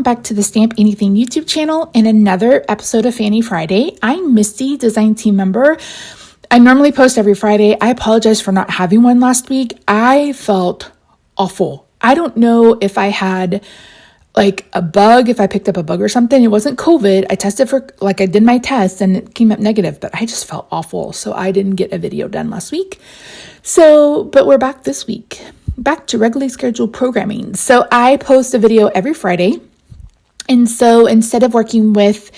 back to the Stamp Anything YouTube channel and another episode of Fanny Friday. I'm Misty, design team member. I normally post every Friday. I apologize for not having one last week. I felt awful. I don't know if I had like a bug, if I picked up a bug or something. It wasn't COVID. I tested for, I did my test and it came up negative, but I just felt awful. So I didn't get a video done last week. But we're back this week. Back to regularly scheduled programming. So I post a video every Friday. And so instead of working with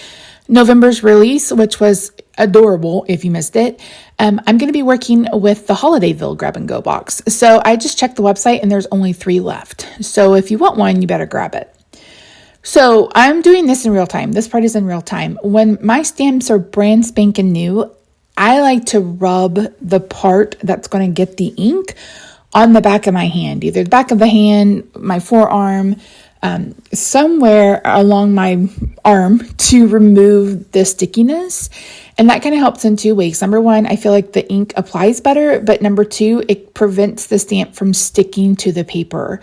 November's release, which was adorable if you missed it, I'm going to be working with the Holidayville grab and go box. So I just checked the website and there's only 3 left. So if you want one, you better grab it. So I'm doing this in real time. This part is in real time. When my stamps are brand spanking new, I like to rub the part that's going to get the ink on the back of my hand, either the back of the hand, my forearm, somewhere along my arm to remove the stickiness. And that kind of helps in 2 ways. Number 1, I feel like the ink applies better, but number 2, it prevents the stamp from sticking to the paper.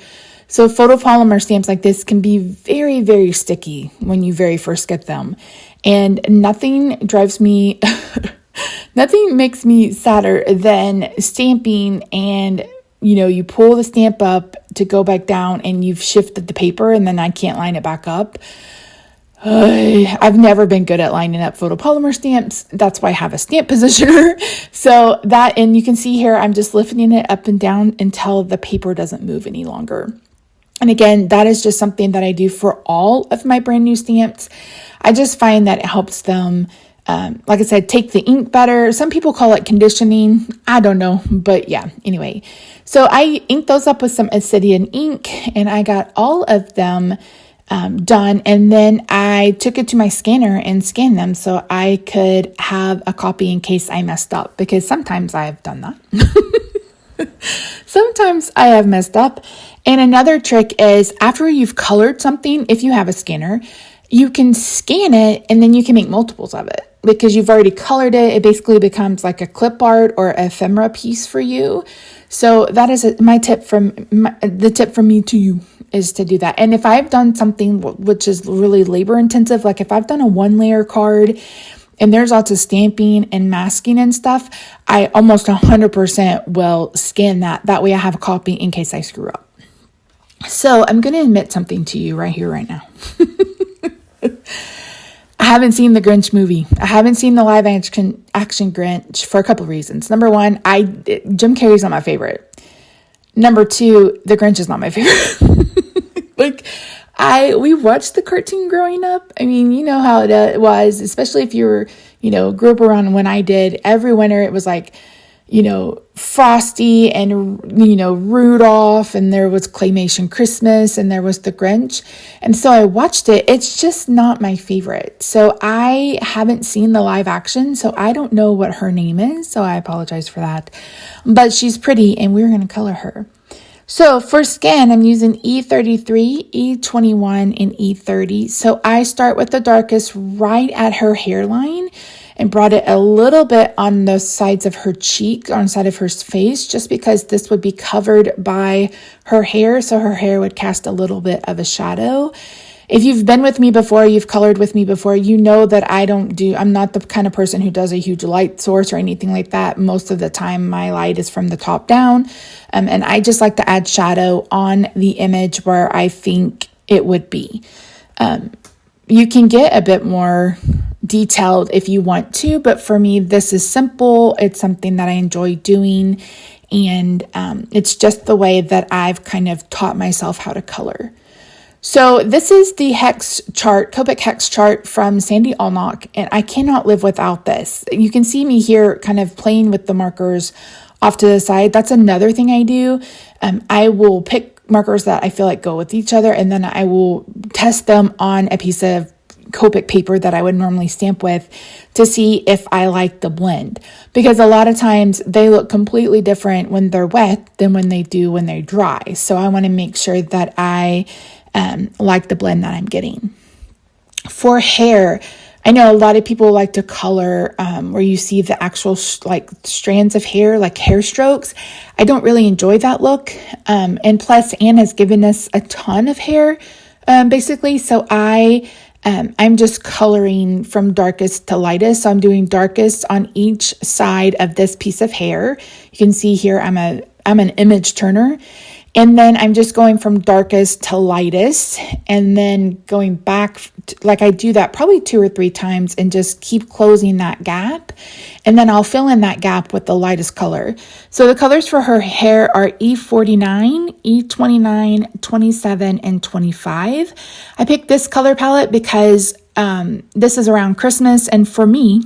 So photopolymer stamps like this can be very, very sticky when you very first get them. And nothing drives me, nothing makes me sadder than stamping and you pull the stamp up to go back down and you've shifted the paper and then I can't line it back up. I've never been good at lining up photopolymer stamps. That's why I have a stamp positioner. So that, and you can see here, I'm just lifting it up and down until the paper doesn't move any longer. And again, that is just something that I do for all of my brand new stamps. I just find that it helps them, like I said, take the ink better. Some people call it conditioning. I don't know, but yeah, anyway. So I inked those up with some Obsidian ink and I got all of them done. And then I took it to my scanner and scanned them so I could have a copy in case I messed up, because sometimes I have done that. Sometimes I have messed up. And another trick is after you've colored something, if you have a scanner, you can scan it and then you can make multiples of it because you've already colored it. It basically becomes like a clip art or ephemera piece for you. So that is the tip from me to you is to do that. And if I've done something which is really labor intensive, like if I've done a 1-layer card and there's lots of stamping and masking and stuff, I almost 100% will scan that. That way I have a copy in case I screw up. So I'm going to admit something to you right here, right now. I haven't seen the Grinch movie. I haven't seen the live action Grinch for a couple of reasons. Number 1, Jim Carrey's not my favorite. Number 2, the Grinch is not my favorite. We watched the cartoon growing up. I mean, you know how it was, especially if you were, grew up around when I did. Every winter it was like, Frosty and, Rudolph, and there was Claymation Christmas and there was the Grinch. And so I watched it. It's just not my favorite. So I haven't seen the live action, so I don't know what her name is. So I apologize for that. But she's pretty and we're going to color her. So for scan, I'm using E33, E21, and E30. So I start with the darkest right at her hairline and brought it a little bit on the sides of her cheek, on the side of her face, just because this would be covered by her hair. So her hair would cast a little bit of a shadow. If you've been with me before, you've colored with me before, you know that I'm not the kind of person who does a huge light source or anything like that. Most of the time, my light is from the top down. And I just like to add shadow on the image where I think it would be. You can get a bit more detailed if you want to, but for me, this is simple. It's something that I enjoy doing. And it's just the way that I've kind of taught myself how to color. So this is the hex chart, Copic hex chart from Sandy Allnock, and I cannot live without this. You can see me here kind of playing with the markers off to the side. That's another thing I do. I will pick markers that I feel like go with each other, and then I will test them on a piece of Copic paper that I would normally stamp with to see if I like the blend. Because a lot of times they look completely different when they're wet than when they do when they're dry. So I want to make sure that I like the blend that I'm getting. For hair, I know a lot of people like to color where you see the actual strands of hair, like hair strokes. I don't really enjoy that look. And plus, Anne has given us a ton of hair basically. So I'm just coloring from darkest to lightest. So I'm doing darkest on each side of this piece of hair. You can see here I'm an image turner. And then I'm just going from darkest to lightest and then going back, like I do that probably 2 or 3 times and just keep closing that gap. And then I'll fill in that gap with the lightest color. So the colors for her hair are E49, E29, 27, and 25. I picked this color palette because this is around Christmas, and for me,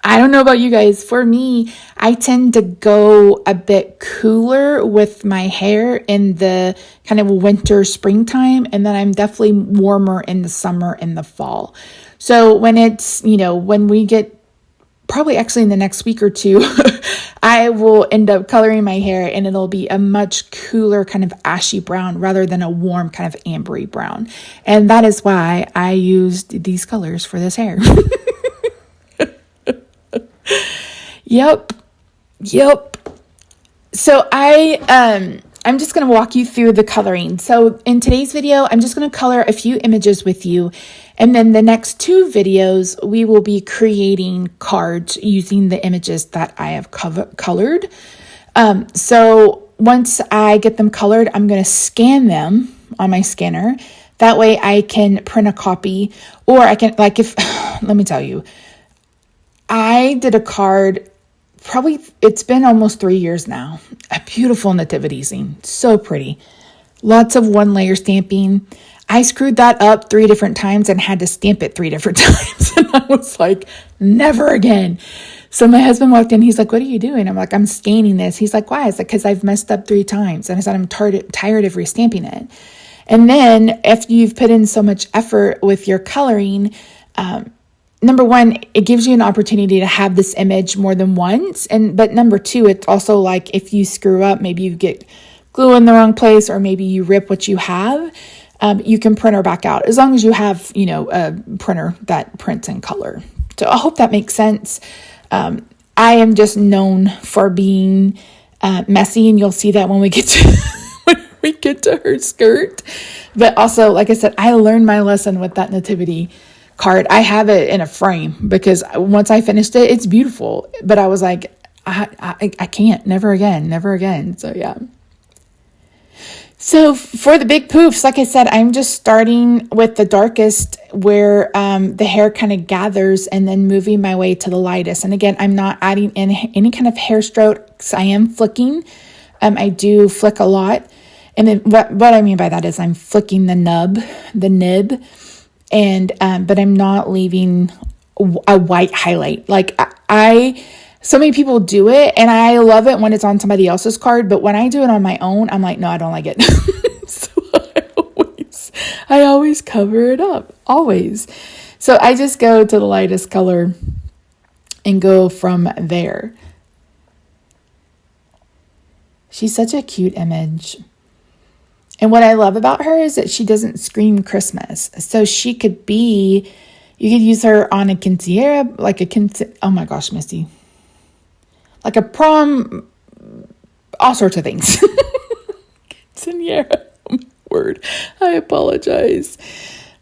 I don't know about you guys, for me, I tend to go a bit cooler with my hair in the kind of winter, springtime, and then I'm definitely warmer in the summer and the fall. So when it's, when we get probably actually in the next week or two, I will end up coloring my hair and it'll be a much cooler kind of ashy brown rather than a warm kind of ambery brown. And that is why I used these colors for this hair. Yep. So I'm just going to walk you through the coloring. So in today's video, I'm just going to color a few images with you. And then the next 2 videos, we will be creating cards using the images that I have colored. So once I get them colored, I'm going to scan them on my scanner. That way I can print a copy, or I can, let me tell you, I did a card, probably, it's been almost 3 years now. A beautiful nativity scene. So pretty. Lots of 1-layer stamping. I screwed that up 3 different times and had to stamp it 3 different times. And I was like, never again. So my husband walked in. He's like, what are you doing? I'm like, I'm scanning this. He's like, why? I said, because I've messed up 3 times. And I said, I'm tired of restamping it. And then if you've put in so much effort with your coloring, number one, it gives you an opportunity to have this image more than once. But number 2, it's also like if you screw up, maybe you get glue in the wrong place, or maybe you rip what you have, you can print her back out as long as you have, a printer that prints in color. So I hope that makes sense. I am just known for being messy, and you'll see that when we get to her skirt. But also, like I said, I learned my lesson with that nativity card. I have it in a frame because once I finished it, it's beautiful. But I was like, I can't, never again. So yeah. So for the big poofs, like I said, I'm just starting with the darkest where the hair kind of gathers and then moving my way to the lightest. And again, I'm not adding in any kind of hair strokes. I am flicking. I do flick a lot. And then what I mean by that is I'm flicking the nib, and but I'm not leaving a white highlight. Like so many people do it, and I love it when it's on somebody else's card, but when I do it on my own, I'm like, no, I don't like it. So I always cover it up, always. So I just go to the lightest color and go from there. She's such a cute image. And what I love about her is that she doesn't scream Christmas. So you could use her on a quinceañera, oh my gosh, Misty. Like a prom, all sorts of things. Quinceañera, oh my word, I apologize.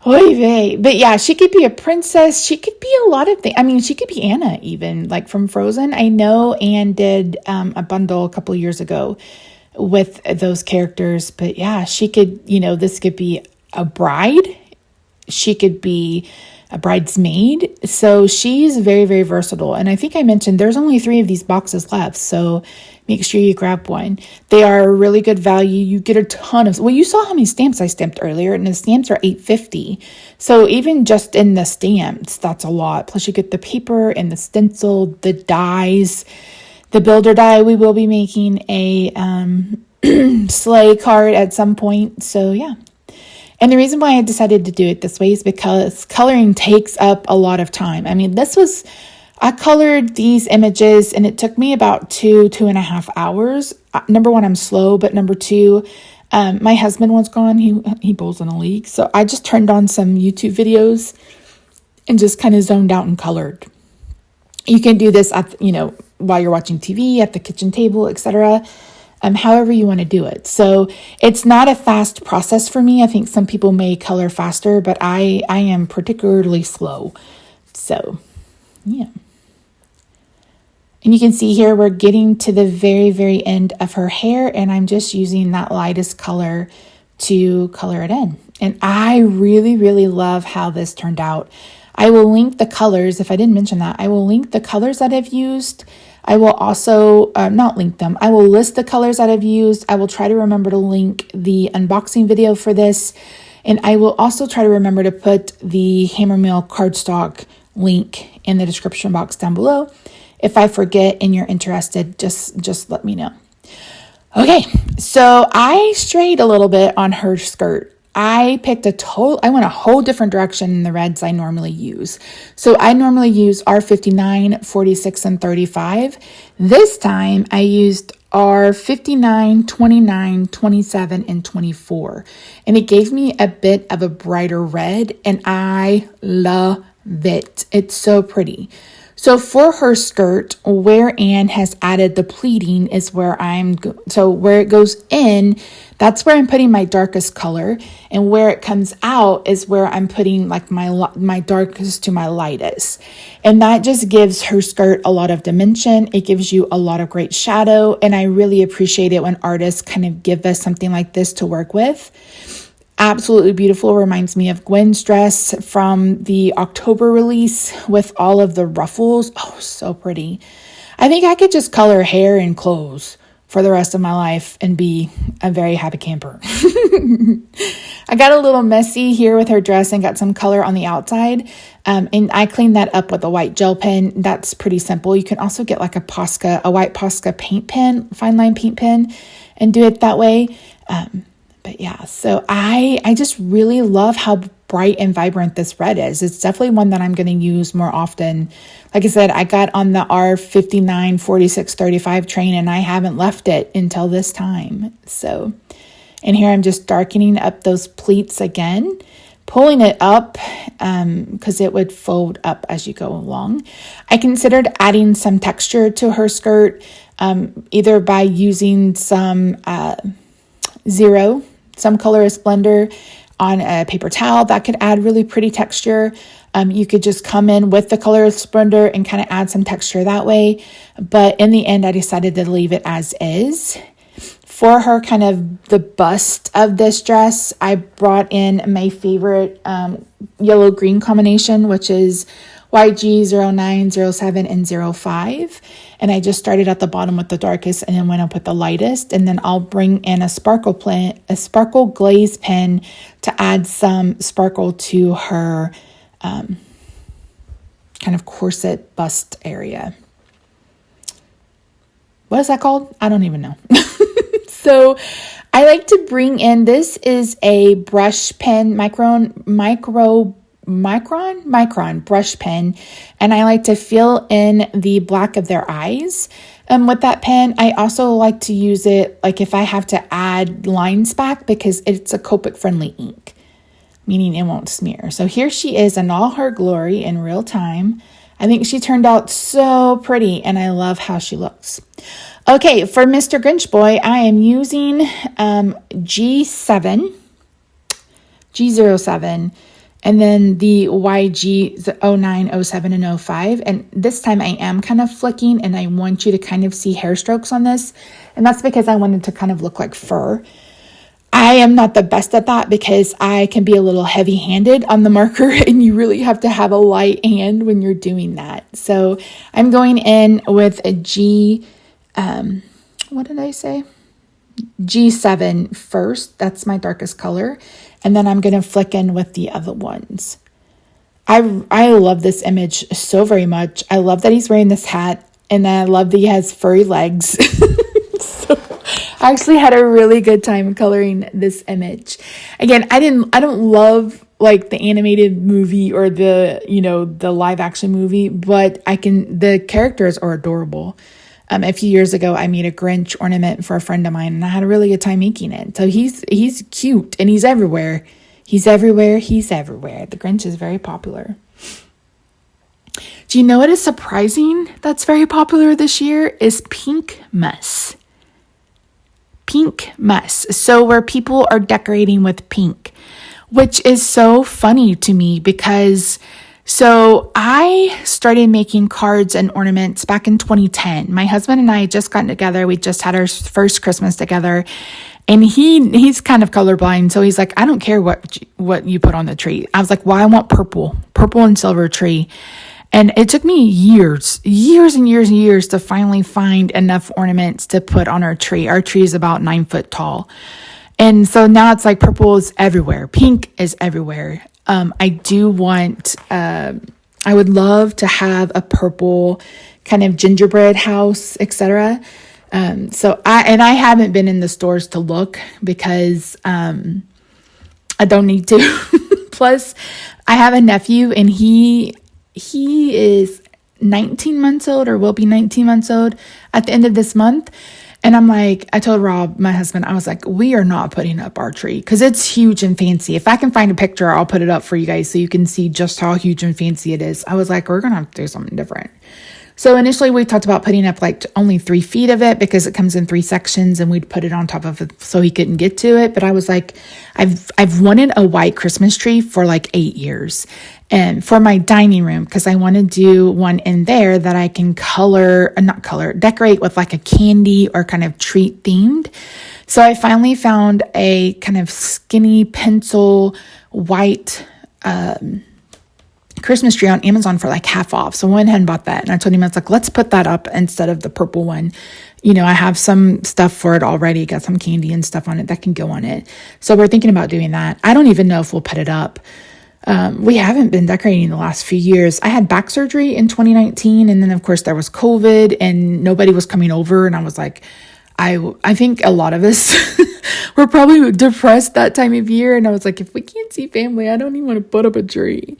Oy vey. But yeah, she could be a princess. She could be a lot of things. I mean, she could be Anna even, like from Frozen. I know Anne did a bundle a couple of years ago with those characters. But yeah, she could, this could be a bride. She could be a bridesmaid. So she's very, very versatile. And I think I mentioned there's only 3 of these boxes left. So make sure you grab one. They are a really good value. You get a ton of, you saw how many stamps I stamped earlier, and the stamps are $8.50. So even just in the stamps, that's a lot. Plus you get the paper and the stencil, the dies, the builder die. We will be making a sleigh card at some point. So yeah. And the reason why I decided to do it this way is because coloring takes up a lot of time. I mean, I colored these images and it took me about 2.5 hours. Number 1, I'm slow, but number 2, my husband was gone. He bowls in a league. So I just turned on some YouTube videos and just kind of zoned out and colored. You can do this while you're watching TV, at the kitchen table, etc. however you want to do it. So it's not a fast process for me. I think some people may color faster, but I am particularly slow. So yeah. And you can see here, we're getting to the very, very end of her hair, and I'm just using that lightest color to color it in. And I really, really love how this turned out. I will link the colors. If I didn't mention that, I will link the colors that I've used. I will also not link them. I will list the colors that I've used. I will try to remember to link the unboxing video for this. And I will also try to remember to put the Hammermill cardstock link in the description box down below. If I forget and you're interested, just let me know. Okay, so I strayed a little bit on her skirt. I went a whole different direction in the reds I normally use. So I normally use R59, 46, and 35. This time I used R59, 29, 27, and 24. And it gave me a bit of a brighter red, and I love it. It's so pretty. So for her skirt, where Anne has added the pleating is where where it goes in, that's where I'm putting my darkest color. And where it comes out is where I'm putting like my darkest to my lightest. And that just gives her skirt a lot of dimension. It gives you a lot of great shadow. And I really appreciate it when artists kind of give us something like this to work with. Absolutely beautiful. Reminds me of Gwen's dress from the October release with all of the ruffles. Oh, so pretty. I think I could just color hair and clothes for the rest of my life and be a very happy camper. I got a little messy here with her dress and got some color on the outside. And I cleaned that up with a white gel pen. That's pretty simple. You can also get like a white Posca paint pen, fine line paint pen, and do it that way. But yeah, so I just really love how bright and vibrant this red is. It's definitely one that I'm going to use more often. Like I said, I got on the R59, 46, 35 train, and I haven't left it until this time. So, and here I'm just darkening up those pleats again, pulling it up because it would fold up as you go along. I considered adding some texture to her skirt, either by using some some color splendor on a paper towel. That could add really pretty texture. You could just come in with the color splendor and kind of add some texture that way. But in the end, I decided to leave it as is. For her kind of the bust of this dress, I brought in my favorite yellow-green combination, which is YG 09, 07, and 05. And I just started at the bottom with the darkest and then went up with the lightest. And then I'll bring in a sparkle glaze pen to add some sparkle to her kind of corset bust area. What is that called? I don't even know. So I like to bring in, this is a brush pen, micron brush pen, and I like to fill in the black of their eyes. With that pen, I also like to use it like if I have to add lines back because it's a Copic friendly ink, meaning it won't smear. So here she is in all her glory in real time. I think she turned out so pretty and I love how she looks. Okay, for Mr. Grinch Boy, I am using G07, and then the YG 09, 07, and 05. And this time I am kind of flicking and I want you to kind of see hair strokes on this. And that's because I wanted to kind of look like fur. I am not the best at that because I can be a little heavy-handed on the marker and you really have to have a light hand when you're doing that. So I'm going in with a what did I say? G7 first. That's my darkest color. And then I'm going to flick in with the other ones. I love this image so very much. I love that he's wearing this hat and I love that he has furry legs. So I actually had a really good time coloring this image. Again, I don't love like the animated movie or the live action movie, but the characters are adorable. A few years ago, I made a Grinch ornament for a friend of mine, and I had a really good time making it. So he's cute, and he's everywhere. He's everywhere. He's everywhere. The Grinch is very popular. Do you know what is surprising that's very popular this year? Is pink mess. pink mess. So where people are decorating with pink, which is so funny to me because so I started making cards and ornaments back in 2010. My husband and I had just gotten together. We just had our first Christmas together. And he's kind of colorblind. So he's like, I don't care what you put on the tree. I was like, well, I want purple and silver tree. And it took me years to finally find enough ornaments to put on our tree. Our tree is about 9 foot tall. And so now it's like purple is everywhere. Pink is everywhere. I do want, I would love to have a purple kind of gingerbread house, etc. So I haven't been in the stores to look because, I don't need to. Plus I have a nephew and he is 19 months old or will be 19 months old at the end of this month. And I'm like, I told Rob, my husband, I was like, we are not putting up our tree because it's huge and fancy. If I can find a picture, I'll put it up for you guys so you can see just how huge and fancy it is. I was like, we're going to have to do something different. So initially we talked about putting up like only 3 feet of it because it comes in 3 sections and we'd put it on top of it so he couldn't get to it. But I was like, I've wanted a white Christmas tree for like 8 years. And for my dining room, because I want to do one in there that I can decorate with like a candy or kind of treat themed. So I finally found a kind of skinny pencil white Christmas tree on Amazon for like half off. So I went ahead and bought that. And I told him, I was like, let's put that up instead of the purple one. You know, I have some stuff for it already, got some candy and stuff on it that can go on it. So we're thinking about doing that. I don't even know if we'll put it up. We haven't been decorating the last few years. I had back surgery in 2019. And then of course there was COVID and nobody was coming over. And I was like, I think a lot of us were probably depressed that time of year. And I was like, if we can't see family, I don't even want to put up a tree.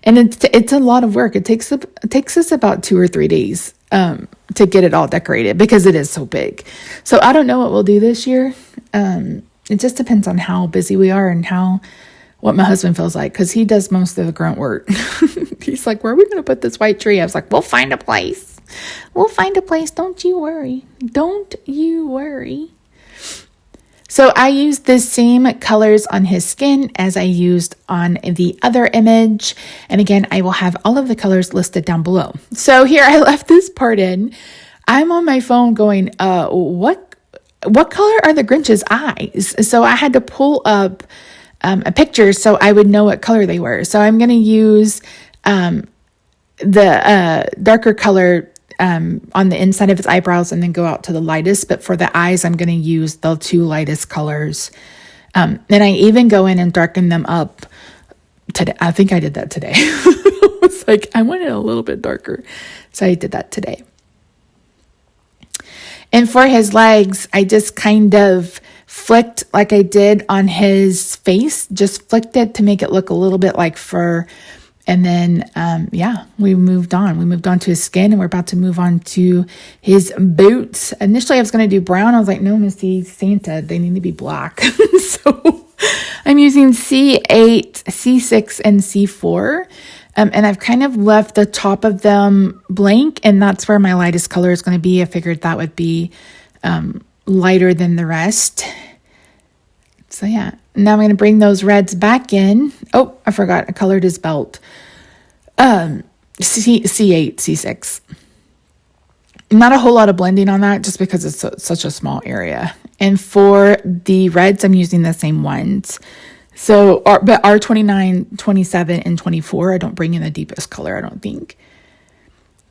And it's a lot of work. It takes us about 2 or 3 days to get it all decorated because it is so big. So I don't know what we'll do this year. It just depends on how busy we are and what my husband feels like, because he does most of the grunt work. He's like, where are we going to put this white tree? I was like, we'll find a place. Don't you worry. So I used the same colors on his skin as I used on the other image. And again, I will have all of the colors listed down below. So here I left this part in. I'm on my phone going, what color are the Grinch's eyes? So I had to pull up a picture so I would know what color they were. So I'm going to use the darker color on the inside of his eyebrows and then go out to the lightest. But for the eyes, I'm going to use the 2 lightest colors. And I even go in and darken them up today. I think I did that today. I was like, I want it a little bit darker. So I did that today. And for his legs, I just kind of flicked like I did on his face, just flicked it to make it look a little bit like fur. And then, we moved on. We moved on to his skin and we're about to move on to his boots. Initially, I was going to do brown. I was like, no, Missy, Santa, they need to be black. So I'm using C8, C6, and C4. And I've kind of left the top of them blank. And that's where my lightest color is going to be. I figured that would be lighter than the rest. So yeah, now I'm going to bring those reds back in. Oh, I forgot. I colored his belt. C8, C6. Not a whole lot of blending on that just because it's such a small area. And for the reds, I'm using the same ones. So, but R29, 27, and 24, I don't bring in the deepest color, I don't think.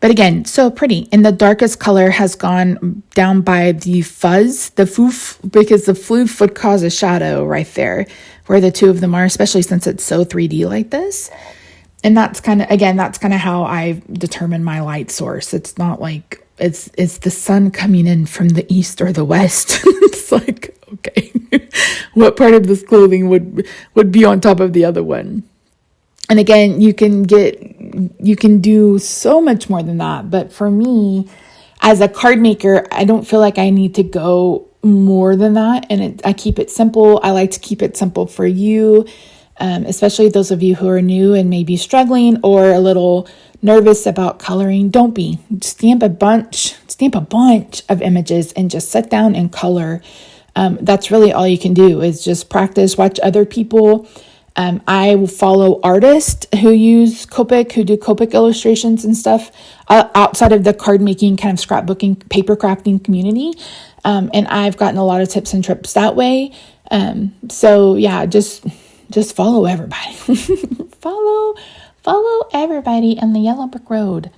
But again, so pretty. And the darkest color has gone down by the fuzz, the foof, because the floof would cause a shadow right there where the 2 of them are, especially since it's so 3D like this. And that's kind of how I determine my light source. It's not like it's the sun coming in from the east or the west. It's like, okay, what part of this clothing would be on top of the other one? And again, you can do so much more than that. But for me, as a card maker, I don't feel like I need to go more than that. And I keep it simple. I like to keep it simple for you, especially those of you who are new and maybe struggling or a little nervous about coloring. Don't be. Stamp a bunch of images and just sit down and color. That's really all you can do is just practice, watch other people. I follow artists who use Copic, who do Copic illustrations and stuff outside of the card making, kind of scrapbooking, paper crafting community. And I've gotten a lot of tips and trips that way. So yeah, just follow everybody. follow everybody on the yellow brick road.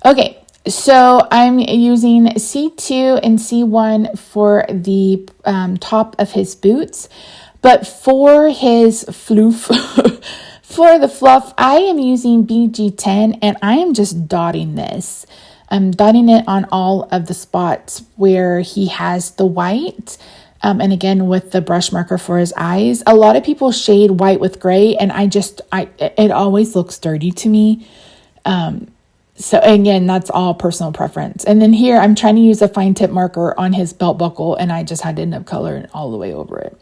Okay. So I'm using C2 and C1 for the top of his boots. But for his floof, for the fluff, I am using BG10 and I am just dotting this. I'm dotting it on all of the spots where he has the white. And again, with the brush marker for his eyes. A lot of people shade white with gray and it always looks dirty to me. So again, that's all personal preference. And then here I'm trying to use a fine tip marker on his belt buckle and I just had to end up coloring all the way over it.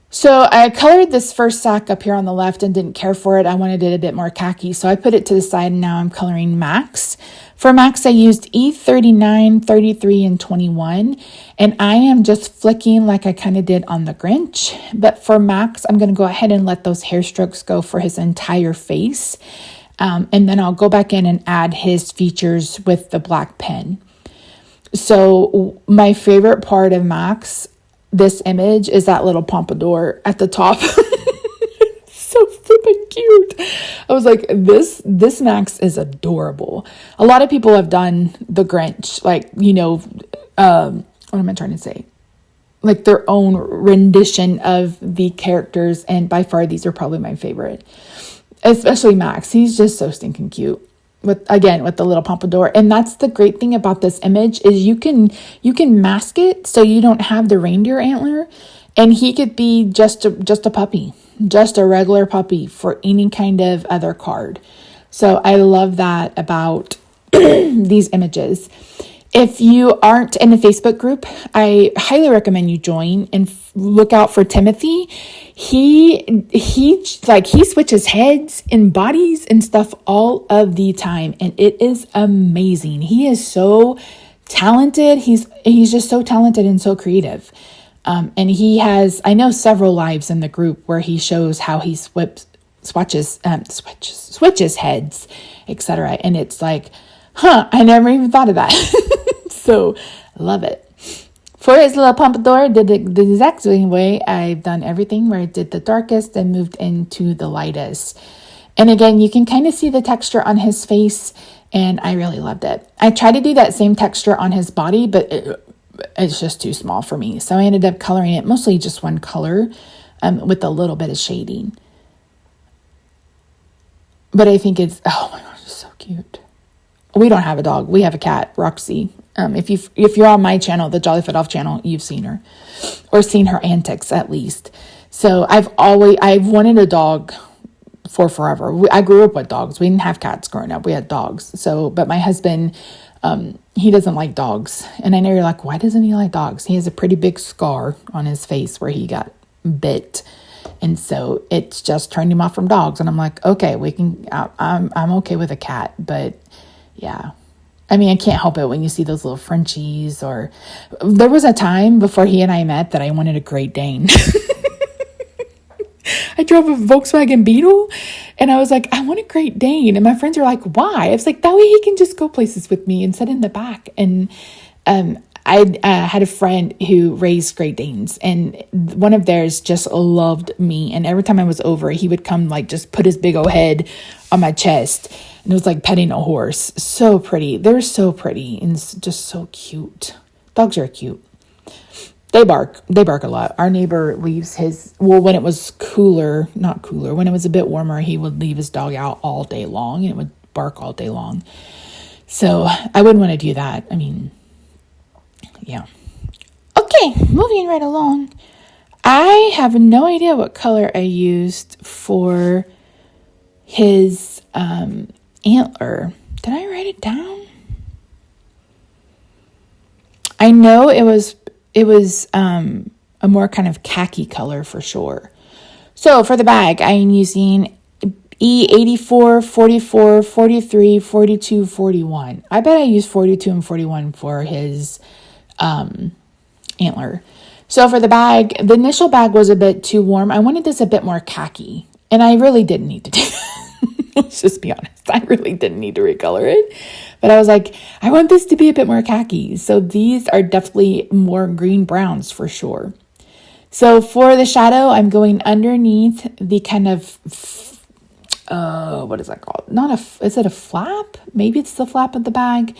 So I colored this first sack up here on the left and didn't care for it. I wanted it a bit more khaki. So I put it to the side and now I'm coloring Max. For Max, I used E39, 33, and 21. And I am just flicking like I kind of did on the Grinch. But for Max, I'm going to go ahead and let those hair strokes go for his entire face. And then I'll go back in and add his features with the black pen. So my favorite part of Max, this image, is that little pompadour at the top. So flipping cute. I was like, this Max is adorable. A lot of people have done the Grinch, like, what am I trying to say? Like their own rendition of the characters. And by far, these are probably my favorite. Especially Max. He's just so stinking cute. With the little pompadour. And that's the great thing about this image is you can mask it so you don't have the reindeer antler, and he could be just a puppy, just a regular puppy for any kind of other card. So I love that about these images. If you aren't in the Facebook group, I highly recommend you join and look out for Timothy. He switches heads and bodies and stuff all of the time, and it is amazing. He is so talented. He's just so talented and so creative. And he has, I know, several lives in the group where he shows how he switches heads, etc. And it's like, I never even thought of that. So love it. For his little pompadour, I did the exact same way. I've done everything where I did the darkest and moved into the lightest. And again, you can kind of see the texture on his face, and I really loved it. I tried to do that same texture on his body, but it's just too small for me. So I ended up coloring it mostly just one color with a little bit of shading. But I think it's, oh my gosh, it's so cute. We don't have a dog. We have a cat, Roxy. If you're on my channel, the Jolly Fit Off channel, you've seen her or seen her antics at least. So I've wanted a dog for forever. I grew up with dogs. We didn't have cats growing up. We had dogs. But my husband, he doesn't like dogs. And I know you're like, why doesn't he like dogs? He has a pretty big scar on his face where he got bit. And so it's just turned him off from dogs. And I'm like, okay, I'm okay with a cat, but yeah. I mean, I can't help it when you see those little Frenchies, or there was a time before he and I met that I wanted a Great Dane. I drove a Volkswagen Beetle and I was like, I want a Great Dane. And my friends are like, why? I was like, that way he can just go places with me and sit in the back. And I had a friend who raised Great Danes, and one of theirs just loved me. And every time I was over, he would come like just put his big old head on my chest. And it was like petting a horse. So pretty. They're so pretty and just so cute. Dogs are cute. They bark. They bark a lot. Our neighbor leaves when it was when it was a bit warmer, he would leave his dog out all day long and it would bark all day long. So I wouldn't want to do that. I mean, yeah. Okay, moving right along. I have no idea what color I used for his antler. Did I write it down? I know it was a more kind of khaki color for sure. So for the bag, I am using E84, 44, 43, 42, 41. I bet I used 42 and 41 for his antler. So for the bag, the initial bag was a bit too warm. I wanted this a bit more khaki, and I really didn't need to do that. Let's just be honest. I really didn't need to recolor it. But I was like, I want this to be a bit more khaki. So these are definitely more green browns for sure. So for the shadow, I'm going underneath the kind of, what is that called? Is it a flap? Maybe it's the flap of the bag.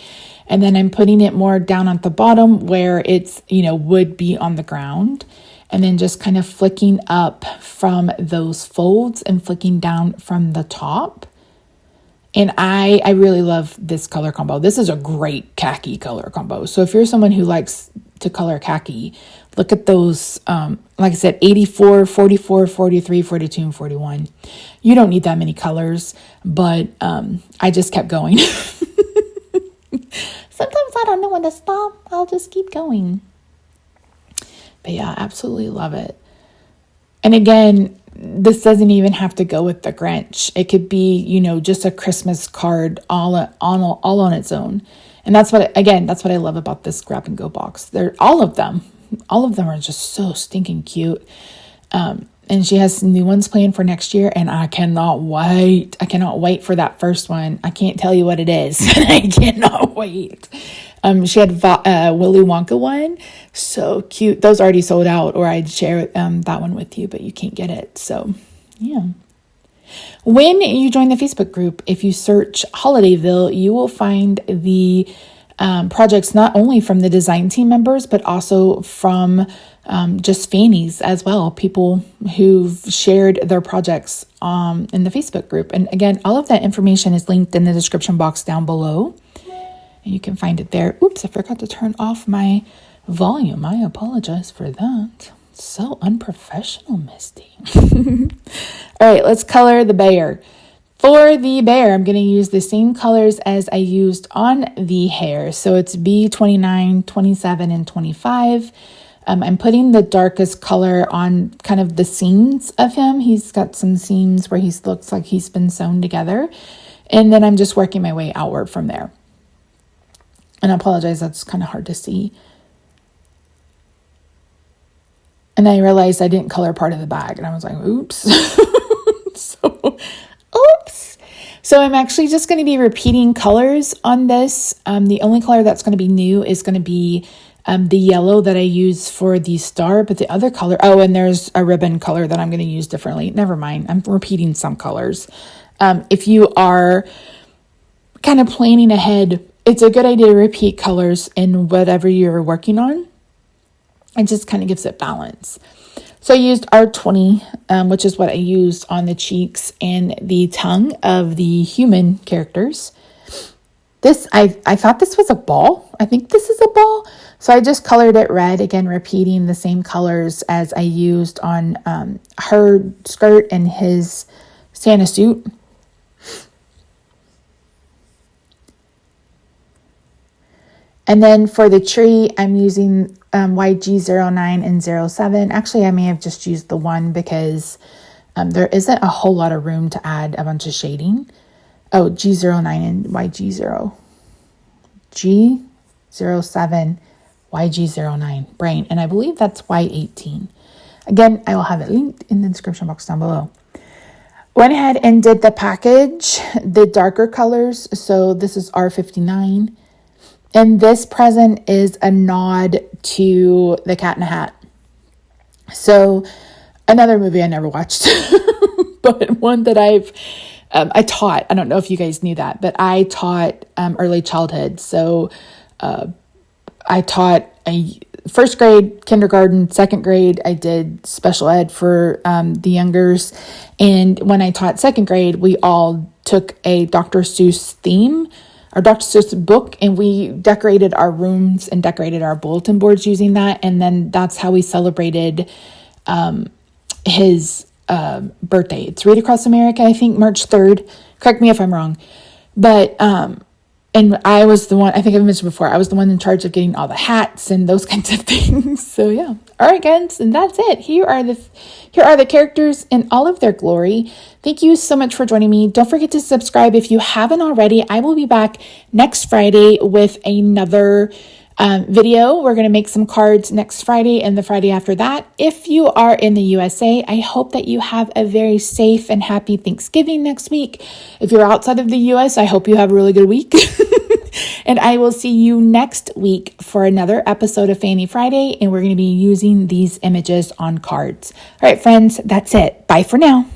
And then I'm putting it more down at the bottom where it's, would be on the ground. And then just kind of flicking up from those folds and flicking down from the top. And I really love this color combo. This is a great khaki color combo. So if you're someone who likes to color khaki, look at those, like I said, 84, 44, 43, 42, and 41. You don't need that many colors, but I just kept going. Sometimes I don't know when to stop. I'll just keep going. But yeah, absolutely love it. And again, this doesn't even have to go with the Grinch. It could be, just a Christmas card all on its own. And that's what I love about this grab and go box. They're all of them are just so stinking cute. And she has some new ones planned for next year, and I cannot wait. I cannot wait for that first one. I can't tell you what it is, but I cannot wait. She had Willy Wonka one. So cute. Those already sold out, or I'd share that one with you, but you can't get it. So, yeah. When you join the Facebook group, if you search Holidayville, you will find the projects not only from the design team members, but also from just Fannies as well, people who've shared their projects in the Facebook group. And again, all of that information is linked in the description box down below. And you can find it there. Oops, I forgot to turn off my volume. I apologize for that. So unprofessional, Misty. All right, let's color the bear. For the bear, I'm going to use the same colors as I used on the hair. So it's B29, 27, and 25. I'm putting the darkest color on kind of the seams of him. He's got some seams where he looks like he's been sewn together. And then I'm just working my way outward from there. And I apologize, that's kind of hard to see. And I realized I didn't color part of the bag. And I was like, oops. Oops. So I'm actually just going to be repeating colors on this. The only color that's going to be new is going to be the yellow that I use for the star. But the other color, and there's a ribbon color that I'm going to use differently. Never mind. I'm repeating some colors. If you are kind of planning ahead, it's a good idea to repeat colors in whatever you're working on. It just kind of gives it balance. So I used R20, which is what I used on the cheeks and the tongue of the human characters. I thought this was a ball. I think this is a ball. So I just colored it red, again, repeating the same colors as I used on her skirt and his Santa suit. And then for the tree, I'm using YG09 and 07. Actually, I may have just used the one because there isn't a whole lot of room to add a bunch of shading. Oh, G09 and YG0. G07, YG09, brain. And I believe that's Y18. Again, I will have it linked in the description box down below. Went ahead and did the package, the darker colors. So this is R59. And this present is a nod to The Cat in the Hat. So another movie I never watched, but one that I taught. I don't know if you guys knew that, but I taught early childhood. So I taught a first grade, kindergarten, second grade. I did special ed for the youngers. And when I taught second grade, we all took a Dr. Seuss theme, our Dr. Seuss book, and we decorated our rooms and decorated our bulletin boards using that. And then that's how we celebrated his birthday. It's Read Across America, I think, March 3rd. Correct me if I'm wrong. But, and I was the one, I think I've mentioned before, I was the one in charge of getting all the hats and those kinds of things. So yeah. All right, guys, and that's it. Here are the characters in all of their glory. Thank you so much for joining me. Don't forget to subscribe if you haven't already. I will be back next Friday with another video. We're going to make some cards next Friday and the Friday after that. If you are in the USA, I hope that you have a very safe and happy Thanksgiving next week. If you're outside of the US, I hope you have a really good week. And I will see you next week for another episode of Fanny Friday, and we're going to be using these images on cards. All right, friends, that's it. Bye for now.